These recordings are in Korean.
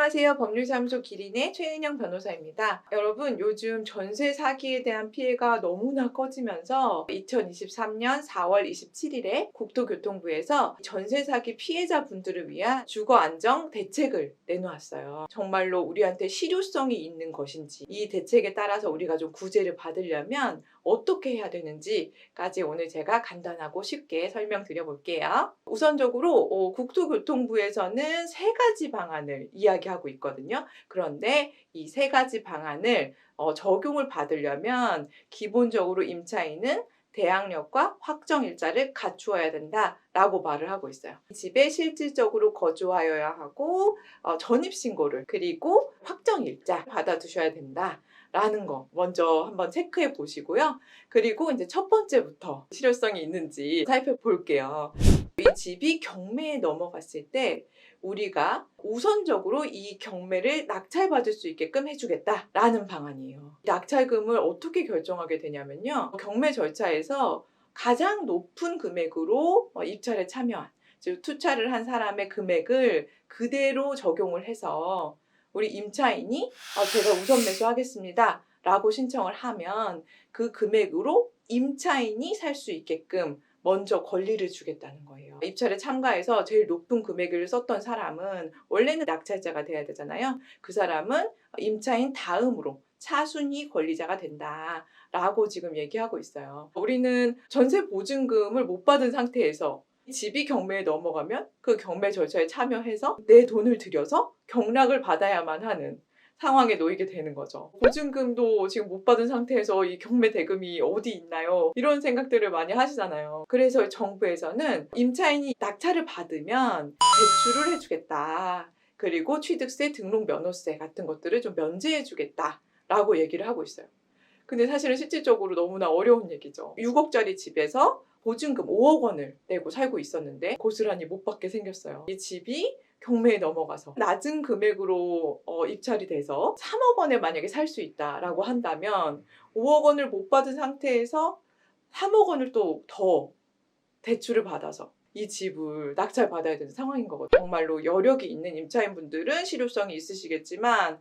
안녕하세요. 법률사무소 기린의 최은영 변호사입니다. 여러분, 요즘 전세 사기에 대한 피해가 너무나 커지면서 2023년 4월 27일에 국토교통부에서 전세 사기 피해자분들을 위한 주거안정 대책을 내놓았어요. 정말로 우리한테 실효성이 있는 것인지, 이 대책에 따라서 우리가 좀 구제를 받으려면 어떻게 해야 되는지까지 오늘 제가 간단하고 쉽게 설명드려 볼게요. 우선적으로 국토교통부에서는 세 가지 방안을 이야기하고 있거든요. 그런데 이 세 가지 방안을 적용을 받으려면 기본적으로 임차인은 대항력과 확정일자를 갖추어야 된다라고 말을 하고 있어요. 집에 실질적으로 거주하여야 하고 전입신고를 그리고 확정일자 받아두셔야 된다라는 거 먼저 한번 체크해 보시고요. 그리고 이제 첫 번째부터 실효성이 있는지 살펴볼게요. 이 집이 경매에 넘어갔을 때 우리가 우선적으로 이 경매를 낙찰받을 수 있게끔 해주겠다라는 방안이에요. 낙찰금을 어떻게 결정하게 되냐면요. 경매 절차에서 가장 높은 금액으로 입찰에 참여한, 즉 투자를 한 사람의 금액을 그대로 적용을 해서 우리 임차인이 제가 우선 매수하겠습니다 라고 신청을 하면 그 금액으로 임차인이 살 수 있게끔 먼저 권리를 주겠다는 거예요. 입찰에 참가해서 제일 높은 금액을 썼던 사람은 원래는 낙찰자가 돼야 되잖아요. 그 사람은 임차인 다음으로 차순위 권리자가 된다라고 지금 얘기하고 있어요. 우리는 전세 보증금을 못 받은 상태에서 집이 경매에 넘어가면 그 경매 절차에 참여해서 내 돈을 들여서 경락을 받아야만 하는 상황에 놓이게 되는 거죠. 보증금도 지금 못 받은 상태에서 이 경매 대금이 어디 있나요? 이런 생각들을 많이 하시잖아요. 그래서 정부에서는 임차인이 낙찰을 받으면 대출을 해주겠다. 그리고 취득세, 등록 면허세 같은 것들을 좀 면제해주겠다라고 얘기를 하고 있어요. 근데 사실은 실질적으로 너무나 어려운 얘기죠. 6억짜리 집에서 보증금 5억 원을 내고 살고 있었는데 고스란히 못 받게 생겼어요. 이 집이 경매에 넘어가서 낮은 금액으로 입찰이 돼서 3억 원에 만약에 살 수 있다라고 한다면 5억 원을 못 받은 상태에서 3억 원을 또 더 대출을 받아서 이 집을 낙찰 받아야 되는 상황인 거거든요. 정말로 여력이 있는 임차인분들은 실효성이 있으시겠지만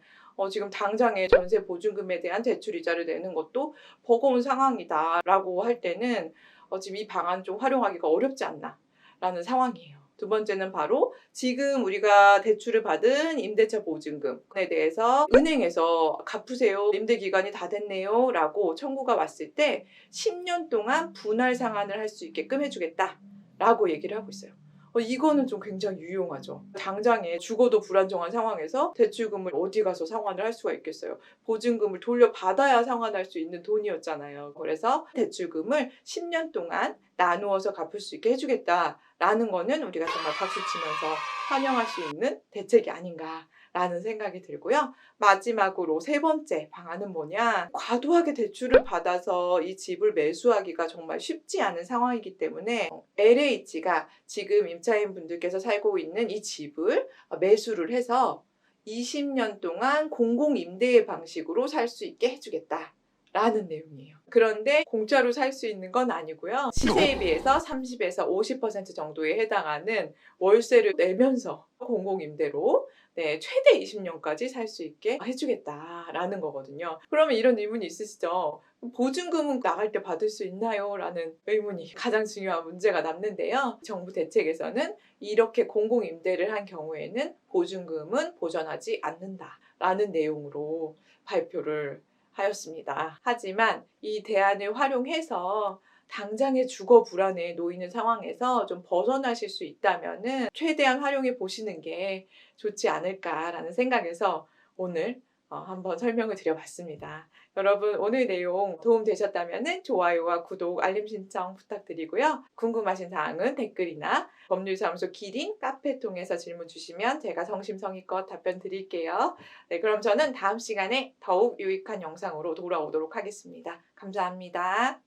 지금 당장에 전세 보증금에 대한 대출 이자를 내는 것도 버거운 상황이다라고 할 때는 지금 이 방안 좀 활용하기가 어렵지 않나라는 상황이에요. 두 번째는 바로 지금 우리가 대출을 받은 임대차 보증금에 대해서 은행에서 갚으세요. 임대 기간이 다 됐네요. 라고 청구가 왔을 때 10년 동안 분할 상환을 할 수 있게끔 해주겠다. 라고 얘기를 하고 있어요. 이거는 좀 굉장히 유용하죠. 당장에 죽어도 불안정한 상황에서 대출금을 어디 가서 상환을 할 수가 있겠어요. 보증금을 돌려받아야 상환할 수 있는 돈이었잖아요. 그래서 대출금을 10년 동안 나누어서 갚을 수 있게 해주겠다라는 거는 우리가 정말 박수치면서 환영할 수 있는 대책이 아닌가라는 생각이 들고요. 마지막으로 세 번째 방안은 뭐냐? 과도하게 대출을 받아서 이 집을 매수하기가 정말 쉽지 않은 상황이기 때문에 LH가 지금 임차인분들께서 살고 있는 이 집을 매수를 해서 20년 동안 공공임대의 방식으로 살 수 있게 해주겠다. 라는 내용이에요. 그런데 공짜로 살 수 있는 건 아니고요. 시세에 비해서 30에서 50% 정도에 해당하는 월세를 내면서 공공임대로 최대 20년까지 살 수 있게 해주겠다라는 거거든요. 그러면 이런 의문이 있으시죠? 보증금은 나갈 때 받을 수 있나요? 라는 의문이 가장 중요한 문제가 남는데요. 정부 대책에서는 이렇게 공공임대를 한 경우에는 보증금은 보전하지 않는다라는 내용으로 발표를 하였습니다. 하지만 이 대안을 활용해서 당장의 주거 불안에 놓이는 상황에서 좀 벗어나실 수 있다면은 최대한 활용해 보시는 게 좋지 않을까라는 생각에서 오늘 한번 설명을 드려봤습니다. 여러분 오늘 내용 도움되셨다면 좋아요와 구독, 알림 신청 부탁드리고요. 궁금하신 사항은 댓글이나 법률사무소 기린 카페 통해서 질문 주시면 제가 성심성의껏 답변 드릴게요. 네, 그럼 저는 다음 시간에 더욱 유익한 영상으로 돌아오도록 하겠습니다. 감사합니다.